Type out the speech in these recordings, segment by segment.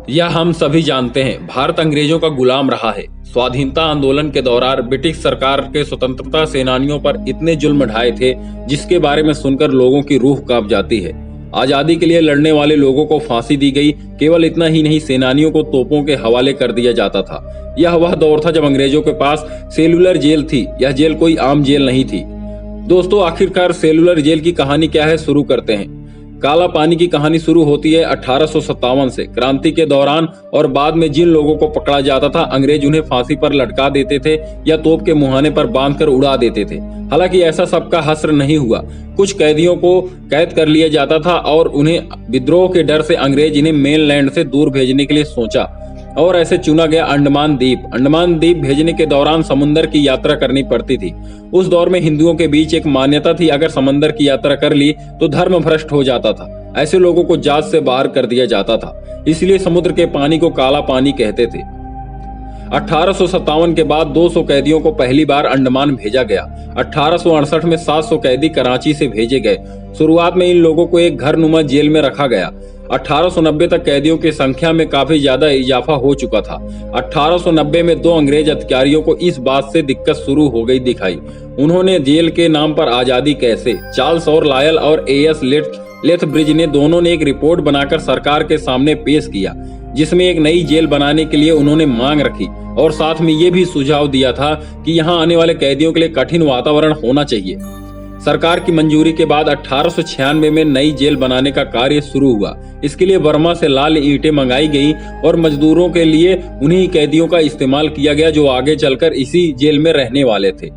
यह हम सभी जानते हैं, भारत अंग्रेजों का गुलाम रहा है। स्वाधीनता आंदोलन के दौरान ब्रिटिश सरकार के स्वतंत्रता सेनानियों पर इतने जुल्म ढाए थे, जिसके बारे में सुनकर लोगों की रूह कांप जाती है। आजादी के लिए लड़ने वाले लोगों को फांसी दी गई। केवल इतना ही नहीं, सेनानियों को तोपों के हवाले कर दिया जाता था। यह वह दौर था जब अंग्रेजों के पास सेलुलर जेल थी। यह जेल कोई आम जेल नहीं थी। दोस्तों, आखिरकार सेलुलर जेल की कहानी क्या है, शुरू करते हैं। काला पानी की कहानी शुरू होती है 1857 से। क्रांति के दौरान और बाद में जिन लोगों को पकड़ा जाता था, अंग्रेज उन्हें फांसी पर लटका देते थे या तोप के मुहाने पर बांधकर उड़ा देते थे। हालांकि ऐसा सबका हश्र नहीं हुआ। कुछ कैदियों को कैद कर लिया जाता था और उन्हें विद्रोह के डर से अंग्रेज इन्हें मेनलैंड से दूर भेजने के लिए सोचा और ऐसे चुना गया अंडमान द्वीप। अंडमान द्वीप भेजने के दौरान समुद्र की यात्रा करनी पड़ती थी। उस दौर में हिंदुओं के बीच एक मान्यता थी, अगर समुद्र की यात्रा कर ली तो धर्म भ्रष्ट हो जाता था। ऐसे लोगों को जहाज से बाहर कर दिया जाता था, इसलिए समुद्र के पानी को काला पानी कहते थे। 1857 के बाद 200 कैदियों को पहली बार अंडमान भेजा गया। 1868 में 700 कैदी कराची से भेजे गए। शुरुआत में इन लोगों को एक घरनुमा जेल में रखा गया। 1890 तक कैदियों की संख्या में काफी ज्यादा इजाफा हो चुका था। 1890 में 2 अंग्रेज अधिकारियों को इस बात से दिक्कत शुरू हो गई दिखाई। उन्होंने जेल के नाम पर आजादी कैसे, चार्ल्स और लायल और एएस लेथब्रिज ने दोनों ने एक रिपोर्ट बनाकर सरकार के सामने पेश किया, जिसमें एक नई जेल बनाने के लिए उन्होंने मांग रखी और साथ में ये भी सुझाव दिया था कि यहाँ आने वाले कैदियों के लिए कठिन वातावरण होना चाहिए। सरकार की मंजूरी के बाद 1896 में नई जेल बनाने का कार्य शुरू हुआ। इसके लिए बर्मा से लाल ईंटें मंगाई गई और मजदूरों के लिए उन्हीं कैदियों का इस्तेमाल किया गया जो आगे चलकर इसी जेल में रहने वाले थे।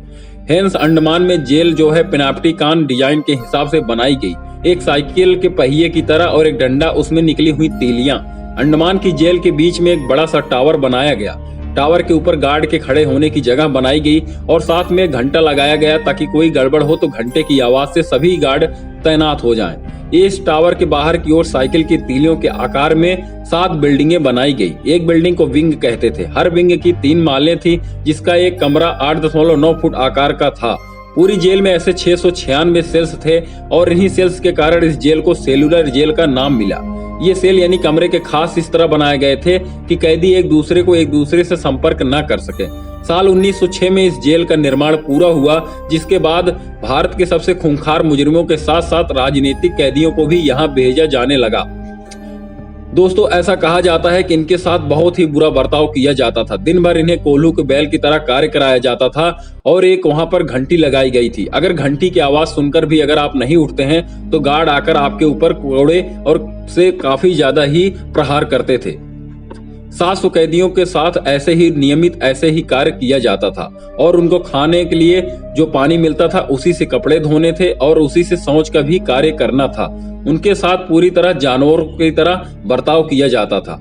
हेंस अंडमान में जेल जो है पिनाप्टी कान डिजाइन के हिसाब से बनाई गई, एक साइकिल के पहिए की तरह और एक डंडा, उसमें निकली हुई तीलियां। अंडमान की जेल के बीच में एक बड़ा सा टावर बनाया गया। टावर के ऊपर गार्ड के खड़े होने की जगह बनाई गई और साथ में घंटा लगाया गया ताकि कोई गड़बड़ हो तो घंटे की आवाज से सभी गार्ड तैनात हो जाएं। इस टावर के बाहर की ओर साइकिल की तीलियों के आकार में 7 बिल्डिंगें बनाई गई। एक बिल्डिंग को विंग कहते थे। हर विंग की 3 मालें थी, जिसका एक कमरा 8.9 फुट आकार का था। पूरी जेल में ऐसे 696 सेल्स थे और इन्हीं सेल्स के कारण इस जेल को सेलुलर जेल का नाम मिला। ये सेल यानी कमरे के खास इस तरह बनाए गए थे कि कैदी एक दूसरे से संपर्क न कर सके। साल 1906 में इस जेल का निर्माण पूरा हुआ, जिसके बाद भारत के सबसे खूंखार मुजरिमों के साथ साथ राजनीतिक कैदियों को भी यहाँ भेजा जाने लगा। दोस्तों, ऐसा कहा जाता है कि इनके साथ बहुत ही बुरा बर्ताव किया जाता था। दिन भर इन्हें कोल्हू के बैल की तरह कार्य कराया जाता था और एक वहां पर घंटी लगाई गई थी। अगर घंटी की आवाज सुनकर भी अगर आप नहीं उठते हैं तो गार्ड आकर आपके ऊपर कोड़े और से काफी ज्यादा ही प्रहार करते थे। 700 कैदियों के साथ ऐसे ही कार्य किया जाता था और उनको खाने के लिए जो पानी मिलता था उसी से कपड़े धोने थे और उसी से शौच का भी कार्य करना था। उनके साथ पूरी तरह जानवरों की तरह बर्ताव किया जाता था।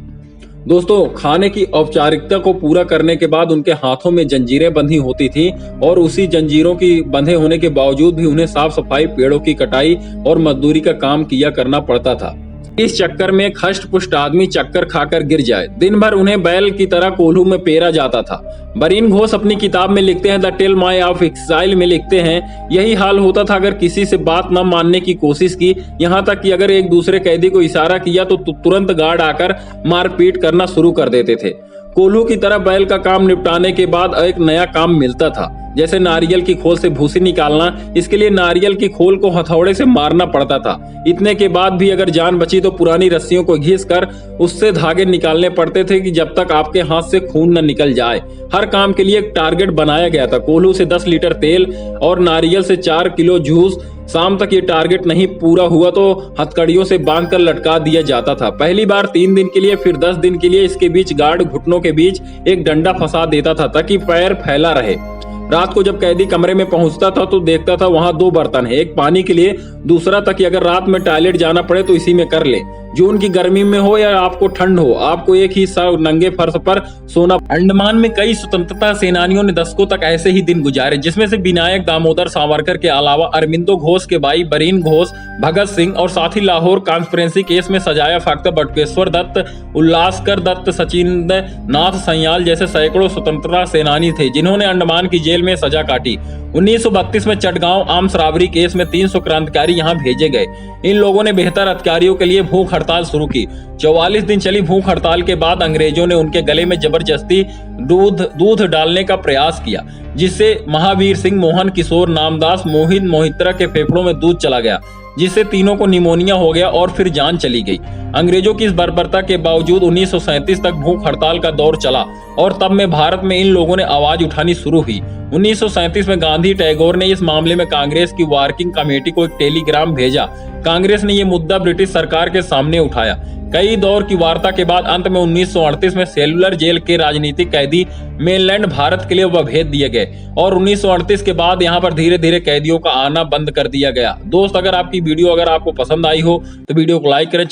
दोस्तों, खाने की औपचारिकता को पूरा करने के बाद उनके हाथों में जंजीरें बंधी होती थी और उसी जंजीरों की बंधे होने के बावजूद भी उन्हें साफ सफाई, पेड़ों की कटाई और मजदूरी का काम किया करना पड़ता था। इस चक्कर में खष्ट पुष्ट आदमी चक्कर खाकर गिर जाए। दिन भर उन्हें बैल की तरह कोल्हू में पेरा जाता था। बरीन घोष अपनी किताब में लिखते हैं, the tale my of exile में लिखते हैं, यही हाल होता था अगर किसी से बात न मानने की कोशिश की। यहाँ तक कि अगर एक दूसरे कैदी को इशारा किया तो तुरंत गार्ड आकर मारपीट करना शुरू कर देते थे। कोल्हू की तरह बैल का काम निपटाने के बाद एक नया काम मिलता था, जैसे नारियल की खोल से भूसी निकालना। इसके लिए नारियल की खोल को हथौड़े से मारना पड़ता था। इतने के बाद भी अगर जान बची तो पुरानी रस्सियों को घिस कर उससे धागे निकालने पड़ते थे कि जब तक आपके हाथ से खून न निकल जाए। हर काम के लिए एक टारगेट बनाया गया था। कोल्हू से 10 लीटर तेल और नारियल से 4 किलो जूस। शाम तक ये टारगेट नहीं पूरा हुआ तो हथकड़ियों से बांधकर लटका दिया जाता था। पहली बार 3 दिन के लिए, फिर 10 दिन के लिए। इसके बीच गार्ड घुटनों के बीच एक डंडा फंसा देता था ताकि पैर फैला रहे। रात को जब कैदी कमरे में पहुंचता था तो देखता था वहां 2 बर्तन है, एक पानी के लिए, दूसरा ताकि अगर रात में टॉयलेट जाना पड़े तो इसी में कर ले। जून की गर्मी में हो या आपको ठंड हो, आपको एक ही नंगे फर्श पर सोना। अंडमान में कई स्वतंत्रता सेनानियों ने दशकों तक ऐसे ही दिन गुजारे, जिसमें से विनायक दामोदर सावरकर के अलावा अरविंदो घोष के भाई बरीन घोष, भगत सिंह और साथ ही लाहौर कॉन्स्पिरेसी केस में सजाया फाख्ता बटुकेश्वर दत्त, उल्लासकर दत्त, सचिंद्र नाथ सन्याल जैसे सैकड़ों स्वतंत्रता सेनानी थे, जिन्होंने अंडमान की जेल जेल में सजा काटी। 1932 में चटगांव आर्म्स रॉबरी केस में 300 क्रांतिकारी यहां भेजे गए। इन लोगों ने बेहतर अधिकारियों के लिए भूख हड़ताल शुरू की। 44 दिन चली भूख हड़ताल के बाद अंग्रेजों ने उनके गले में जबरदस्ती दूध डालने का प्रयास किया, जिससे महावीर सिंह, मोहन किशोर, नामदास, मोहित, मोहित्रा के फेफड़ों में दूध चला गया, जिससे तीनों को निमोनिया हो गया और फिर जान चली गई। अंग्रेजों की इस बर्बरता के बावजूद 1937 तक भूख हड़ताल का दौर चला और तब में भारत में इन लोगों ने आवाज उठानी शुरू हुई। 1937 में गांधी टैगोर ने इस मामले में कांग्रेस की वर्किंग कमेटी को एक टेलीग्राम भेजा। कांग्रेस ने यह मुद्दा ब्रिटिश सरकार के सामने उठाया। कई दौर की वार्ता के बाद अंत में 1938 में सेलुलर जेल के राजनीतिक कैदी मेनलैंड भारत के लिए वह भेज दिए गए और 1938 के बाद यहां पर धीरे धीरे कैदियों का आना बंद कर दिया गया। दोस्त, अगर आपकी वीडियो आपको पसंद आई हो तो वीडियो को लाइक करें।